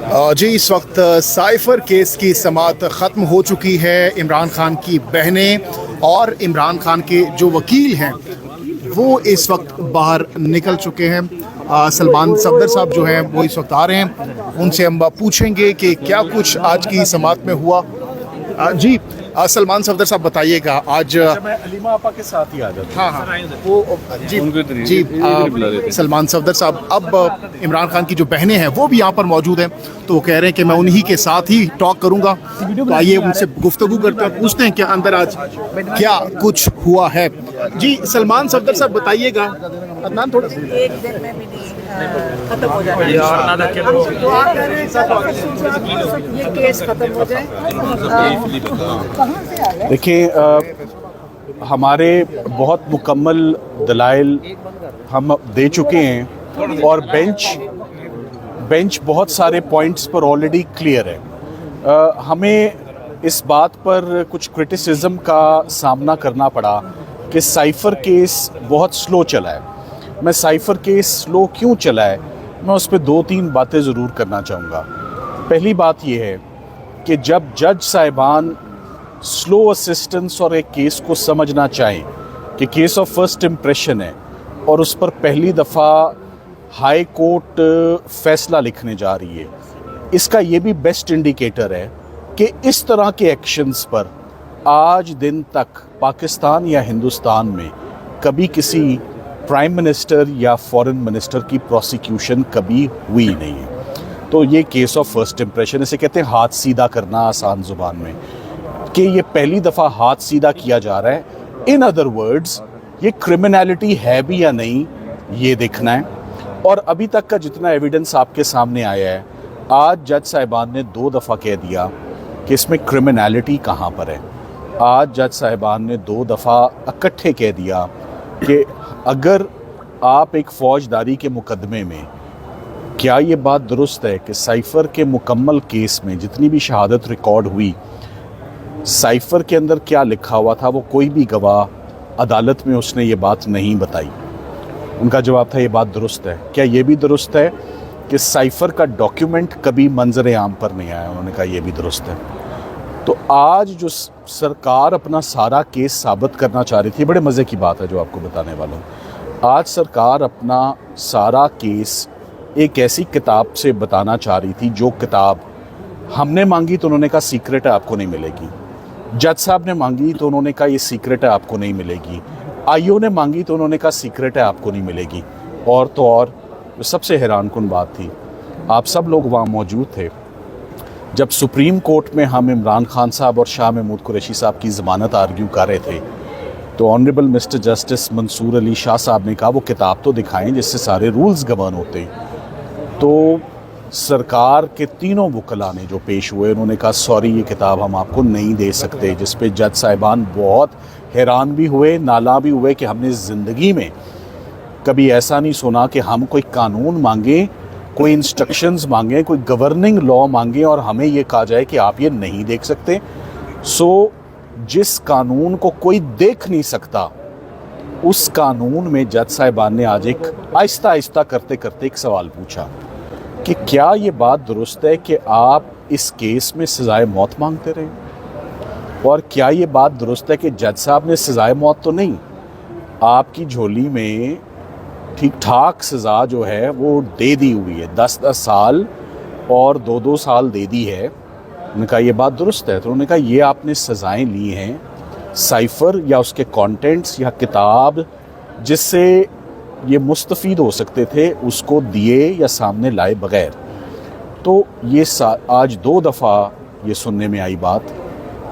जी इस वक्त cipher case की समाअत ख़त्म हो चुकी है। इमरान खान की बहनें और इमरान खान के जो वकील हैं वो इस वक्त बाहर निकल चुके हैं। सलमान सफदर साहब जो हैं वो इस वक्त आ रहे हैं, उनसे हम पूछेंगे कि क्या कुछ आज की समाअत में हुआ। जी सलमान सफदर साहब बताइएगा आज। मैं अलीमा आपा के साथ ही आ जाता हूं। हाँ वो जी सलमान सफदर साहब, अब इमरान खान की जो बहनें हैं वो भी यहाँ पर मौजूद हैं, तो वो कह रहे हैं कि मैं उन्हीं के साथ ही टॉक करूँगा। तो आइए उनसे गुफ्तगू करते हैं, पूछते हैं कि अंदर आज क्या कुछ हुआ है। जी सलमान सफदर साहब बताइएगा। अदनान थोड़ा एक दिन में भी नहीं खत्म हो जाए, तो आप कह रहे हैं ये केस खत्म हो जाए। कहाँ से आ गए? देखिए, हमारे बहुत मुकम्मल दलाइल हम दे चुके हैं और बेंच बहुत सारे पॉइंट्स पर ऑलरेडी क्लियर है। हमें इस बात पर कुछ क्रिटिसिज्म का सामना करना पड़ा कि साइफर केस बहुत स्लो चला है। मैं साइफर केस स्लो क्यों चला है, मैं उस पर 2-3 बातें ज़रूर करना चाहूँगा। पहली बात यह है कि जब जज साहिबान स्लो असिस्टेंस और एक केस को समझना चाहें कि केस ऑफ फर्स्ट इम्प्रेशन है और उस पर पहली दफ़ा हाई कोर्ट फैसला लिखने जा रही है, इसका ये भी बेस्ट इंडिकेटर है कि इस तरह के एक्शंस पर आज दिन तक पाकिस्तान या हिंदुस्तान में कभी किसी प्राइम मिनिस्टर या फॉरेन मिनिस्टर की प्रोसिक्यूशन कभी हुई नहीं है। तो ये केस ऑफ फर्स्ट इम्प्रेशन, इसे कहते हैं हाथ सीधा करना आसान ज़ुबान में, कि ये पहली दफ़ा हाथ सीधा किया जा रहा है। इन अदर वर्ड्स, ये क्रिमिनलिटी है भी या नहीं ये देखना है। और अभी तक का जितना एविडेंस आपके सामने आया है, आज जज साहिबान ने 2 दफ़ा कह दिया कि इसमें क्रिमिनलिटी कहाँ पर है। आज जज साहिबान ने 2 दफ़ा इकट्ठे कह दिया कि अगर आप एक फौजदारी के मुकदमे में, क्या ये बात दुरुस्त है कि साइफर के मुकम्मल केस में जितनी भी शहादत रिकॉर्ड हुई, साइफर के अंदर क्या लिखा हुआ था वो कोई भी गवाह अदालत में उसने ये बात नहीं बताई। उनका जवाब था ये बात दुरुस्त है। क्या ये भी दुरुस्त है कि साइफर का डॉक्यूमेंट कभी मंजर आम पर नहीं आया? उन्होंने कहा ये भी दुरुस्त है। तो आज जो सरकार अपना सारा केस साबित करना चाह रही थी, बड़े मज़े की बात है जो आपको बताने वाला हूँ। आज सरकार अपना सारा केस एक ऐसी किताब से बताना चाह रही थी जो किताब हमने मांगी तो उन्होंने कहा सीक्रेट है, आपको नहीं मिलेगी। जज साहब ने मांगी तो उन्होंने कहा ये सीक्रेट है, आपको नहीं मिलेगी। आईओ ने मांगी तो उन्होंने कहा सीक्रेट है, आपको नहीं मिलेगी। और तो और सबसे हैरानकुन बात थी, आप सब लोग वहाँ मौजूद थे जब सुप्रीम कोर्ट में हम इमरान खान साहब और शाह महमूद कुरैशी साहब की ज़मानत आर्ग्यू कर रहे थे, तो honourable Mister Justice Mansoor Ali Shah साहब ने कहा वो किताब तो दिखाएं जिससे सारे रूल्स गवर्न होते। तो सरकार के तीनों वकला ने जो पेश हुए, उन्होंने कहा सॉरी ये किताब हम आपको नहीं दे सकते, जिस पे जज साहिबान बहुत हैरान भी हुए, नाला भी हुए कि हमने ज़िंदगी में कभी ऐसा नहीं सुना कि हम कोई कानून मांगे, कोई इंस्ट्रक्शंस मांगे, कोई गवर्निंग लॉ मांगे और हमें ये कहा जाए कि आप ये नहीं देख सकते। सो जिस कानून को कोई देख नहीं सकता, उस कानून में जज साहिबान ने आज एक आहिस्ता आहिस्ता करते करते एक सवाल पूछा कि क्या ये बात दुरुस्त है कि आप इस केस में सज़ाए मौत मांगते रहे, और क्या ये बात दुरुस्त है कि जज साहब ने सज़ाए मौत तो नहीं, आपकी झोली में ठीक ठाक सज़ा जो है वो दे दी हुई है, 10-10 साल और 2-2 साल दे दी है। उन्होंने कहा ये बात दुरुस्त है। तो उन्होंने कहा ये आपने सज़ाएं ली हैं साइफ़र या उसके कंटेंट्स या किताब जिससे ये मुस्तफ़ीद हो सकते थे, उसको दिए या सामने लाए बग़ैर। तो ये आज 2 दफ़ा ये सुनने में आई बात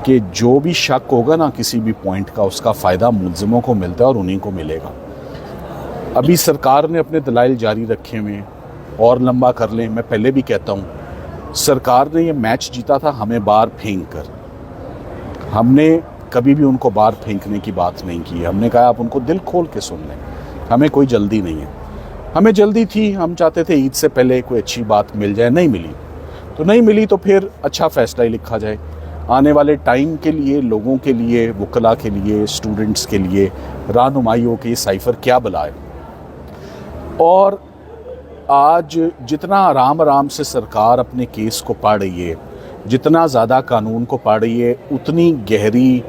कि जो भी शक होगा ना किसी भी पॉइंट का, उसका फ़ायदा मुल्ज़िमों को मिलता है और उन्हीं को मिलेगा। अभी सरकार ने अपने दलाइल जारी रखे हुए और लंबा कर लें, मैं पहले भी कहता हूँ सरकार ने ये मैच जीता था हमें बाहर फेंक कर। हमने कभी भी उनको बाहर फेंकने की बात नहीं की। हमने कहा आप उनको दिल खोल के सुन लें, हमें कोई जल्दी नहीं है। हमें जल्दी थी, हम चाहते थे ईद से पहले कोई अच्छी बात मिल जाए, नहीं मिली तो नहीं मिली, तो फिर अच्छा फ़ैसला ही लिखा जाए आने वाले टाइम के लिए, लोगों के लिए, वकला के लिए, स्टूडेंट्स के लिए, रहनुमाई हो कि ये साइफ़र क्या बला है। और आज जितना आराम आराम से सरकार अपने केस को पढ़ रही है, जितना ज़्यादा कानून को पढ़ रही है, उतनी गहरी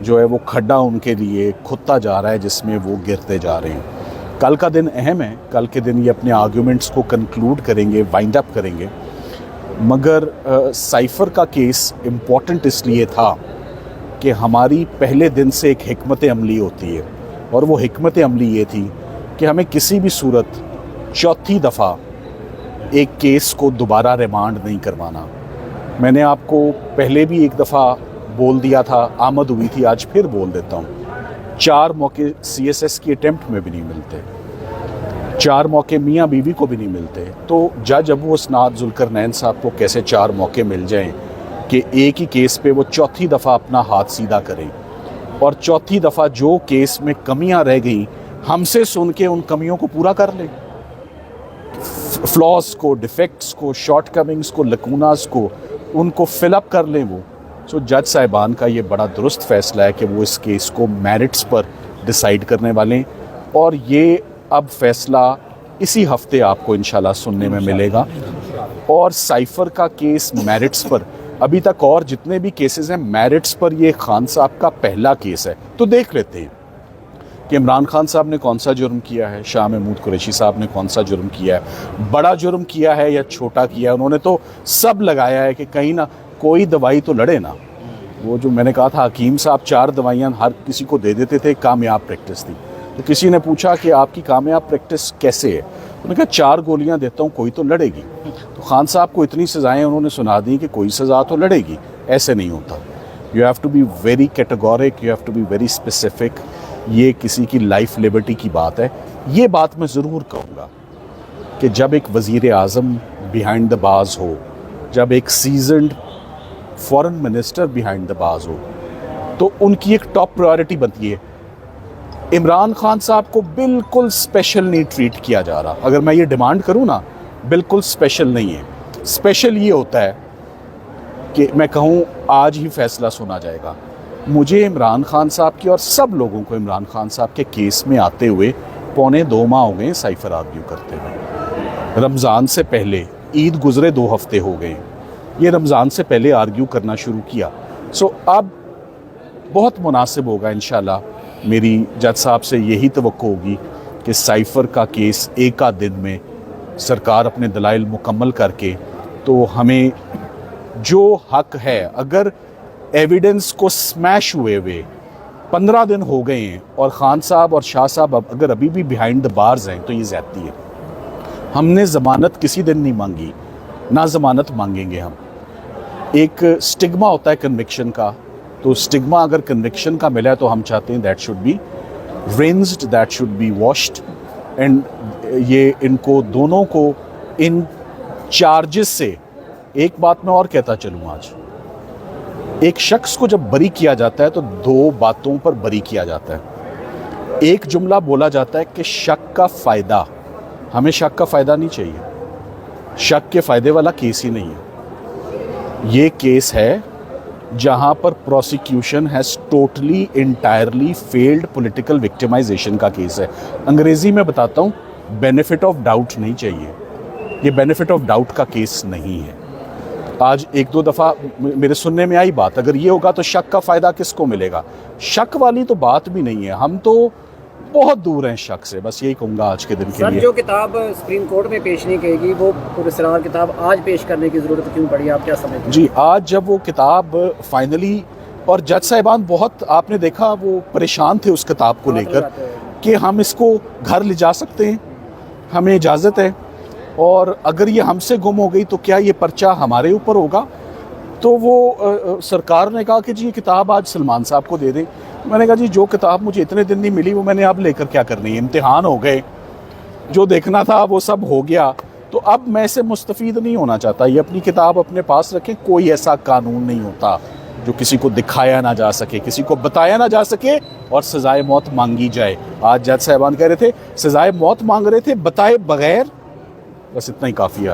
जो है वो खड्डा उनके लिए खुदता जा रहा है जिसमें वो गिरते जा रहे हैं। कल का दिन अहम है, कल के दिन ये अपने आर्ग्यूमेंट्स को कंक्लूड करेंगे, वाइंड अप करेंगे। मगर साइफ़र का केस इम्पॉर्टेंट इसलिए था कि हमारी पहले दिन से एक हिकमत अमली होती है, और वो हिकमत अमली ये थी कि हमें किसी भी सूरत चौथी दफ़ा एक केस को दोबारा रिमांड नहीं करवाना। मैंने आपको पहले भी एक दफ़ा बोल दिया था, आमद हुई थी, आज फिर बोल देता हूँ। 4 मौके CSS की अटेम्प्ट में भी नहीं मिलते, 4 मौके मियाँ बीवी को भी नहीं मिलते। तो जज अबू असनाद जुल्करनैन साहब को कैसे 4 मौके मिल जाएं कि एक ही केस पे वो चौथी दफ़ा अपना हाथ सीधा करें, और चौथी दफ़ा जो केस में कमियां रह गई हमसे सुन के उन कमियों को पूरा कर लें, फ्लॉज को, डिफेक्ट्स को, शॉर्टकमिंग्स को, लकूनास को, उनको फिलअप कर लें वो। सो जज साहिबान का ये बड़ा दुरुस्त फ़ैसला है कि वो इस केस को मेरिट्स पर डिसाइड करने वाले हैं, और ये अब फ़ैसला इसी हफ्ते आपको इंशाल्लाह सुनने में मिलेगा। और साइफ़र का केस मेरिट्स पर, अभी तक और जितने भी केसेस हैं मेरिट्स पर, ये खान साहब का पहला केस है। तो देख लेते हैं कि इमरान खान साहब ने कौन सा जुर्म किया है, शाह महमूद कुरैशी साहब ने कौन सा जुर्म किया है, बड़ा जुर्म किया है या छोटा किया है। उन्होंने तो सब लगाया है कि कहीं ना कोई दवाई तो लड़े ना। वो जो मैंने कहा था, हकीम साहब 4 दवाइयाँ हर किसी को दे देते थे, कामयाब प्रैक्टिस थी। तो किसी ने पूछा कि आपकी कामयाब प्रैक्टिस कैसे है, उन्होंने कहा 4 गोलियां देता हूँ, कोई तो लड़ेगी। तो खान साहब को इतनी सज़ाएं उन्होंने सुना दी कि कोई सज़ा तो लड़ेगी। ऐसे नहीं होता। You have to be very categoric, you have to be very specific. ये किसी की लाइफ लिबर्टी की बात है। ये बात मैं ज़रूर कहूँगा कि जब एक वज़ीर आज़म बिहाइंड द बाज हो, जब एक seasoned foreign minister behind the बाज हो, तो उनकी एक टॉप प्रायोरिटी बनती है। इमरान खान साहब को बिल्कुल स्पेशल नहीं ट्रीट किया जा रहा। अगर मैं ये डिमांड करूँ ना, बिल्कुल स्पेशल नहीं है। स्पेशल ये होता है कि मैं कहूँ आज ही फैसला सुना जाएगा। मुझे इमरान खान साहब की और सब लोगों को इमरान खान साहब के केस में आते हुए 2.25 माह हो गए साइफ़र आर्ग्यू करते हुए। रमज़ान से पहले, ईद गुज़रे 2 हफ्ते हो गए, ये रमज़ान से पहले आर्ग्यू करना शुरू किया। सो अब बहुत मुनासिब होगा इंशाल्लाह, मेरी जज साहब से यही तवक्को होगी कि साइफ़र का केस एक आध दिन में सरकार अपने दलाइल मुकम्मल करके, तो हमें जो हक है, अगर एविडेंस को स्मैश हुए 15 दिन हो गए हैं और ख़ान साहब और शाह साहब अगर अभी भी बिहाइंड द बार्स हैं, तो ये ज़्यादती है। हमने ज़मानत किसी दिन नहीं मांगी, ना ज़मानत मांगेंगे हम। एक स्टिग्मा होता है कन्विक्शन का, तो स्टिग्मा अगर कन्विक्शन का मिला है तो हम चाहते हैं that should be rinsed, that should be washed, and ये इनको दोनों को इन चार्जेस से, एक बात मैं और कहता चलूँ, आज एक शख्स को जब बरी किया जाता है तो 2 बातों पर बरी किया जाता है। एक जुमला बोला जाता है कि शक का फ़ायदा, हमें शक का फ़ायदा नहीं चाहिए। शक के फ़ायदे वाला केस ही नहीं है। ये केस है जहां पर prosecution has totally entirely failed political victimisation का केस है। अंग्रेज़ी में बताता हूँ, बेनिफिट ऑफ डाउट नहीं चाहिए। ये बेनिफिट ऑफ डाउट का केस नहीं है। आज 1-2 दफ़ा मेरे सुनने में आई बात, अगर ये होगा तो शक का फ़ायदा किसको मिलेगा? शक वाली तो बात भी नहीं है, हम तो बहुत दूर हैं शक से। बस यही कहूँगा आज के दिन के लिए। जो किताब सुप्रीम कोर्ट में पेश नहीं करेगी, वो पुरस्कार किताब आज पेश करने की ज़रूरत क्यों पड़ी, आप क्या समझते हैं? जी, आज जब वो किताब फाइनली, और जज साहिबान बहुत, आपने देखा वो परेशान थे उस किताब को लेकर कि हम इसको घर ले जा सकते हैं, हमें इजाज़त है, और अगर ये हमसे गुम हो गई तो क्या ये पर्चा हमारे ऊपर होगा? तो वो सरकार ने कहा कि जी ये किताब आज सलमान साहब को दे दें। मैंने कहा जी जो किताब मुझे इतने दिन नहीं मिली वो मैंने अब लेकर क्या करनी है? इम्तिहान हो गए, जो देखना था वो सब हो गया, तो अब मैं इससे मुस्तफ़ीद नहीं होना चाहता। ये अपनी किताब अपने पास रखें। कोई ऐसा कानून नहीं होता जो किसी को दिखाया ना जा सके, किसी को बताया ना जा सके और सज़ाए मौत मांगी जाए। आज जज साहिबान कह रहे थे सज़ाए मौत मांग रहे थे बताए बगैर। बस इतना ही काफ़ी है आज।